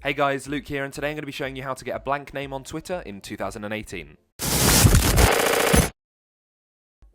Hey guys, Luke here, and today I'm going to be showing you how to get a blank name on Twitter in 2018.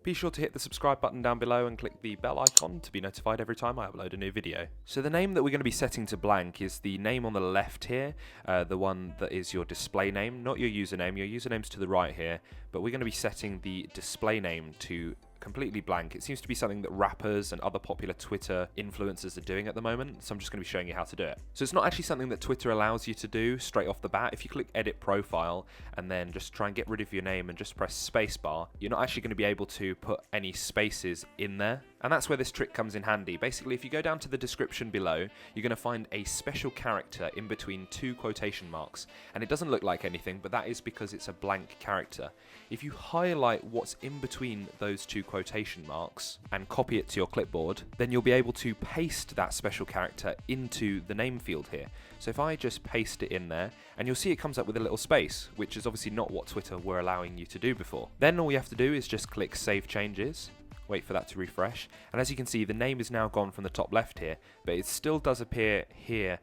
Be sure to hit the subscribe button down below and click the bell icon to be notified every time I upload a new video. So the name that we're going to be setting to blank is the name on the left here, the one that is your display name, not your username. Your username's to the right here, but we're going to be setting the display name to completely blank. It seems to be something that rappers and other popular Twitter influencers are doing at the moment, so I'm just going to be showing you how to do it. So it's not actually something that Twitter allows you to do straight off the bat. If you click edit profile and then just try and get rid of your name and just press spacebar, you're not actually going to be able to put any spaces in there. And that's where this trick comes in handy. Basically, if you go down to the description below, you're going to find a special character in between two quotation marks. And it doesn't look like anything, but that is because it's a blank character. If you highlight what's in between those two quotation marks and copy it to your clipboard, then you'll be able to paste that special character into the name field here. So if I just paste it in there, and you'll see it comes up with a little space, which is obviously not what Twitter were allowing you to do before. Then all you have to do is just click Save Changes. Wait for that to refresh, and as you can see, the name is now gone from the top left here, but it still does appear here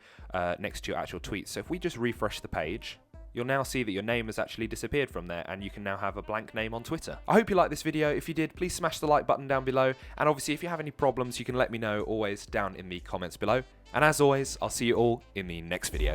next to your actual tweet. So if we just refresh the page, you'll now see that your name has actually disappeared from there, and you can now have a blank name on Twitter. I hope you liked this video. If you did, please smash the like button down below, and obviously if you have any problems, you can let me know always down in the comments below. And as always, I'll see you all in the next video.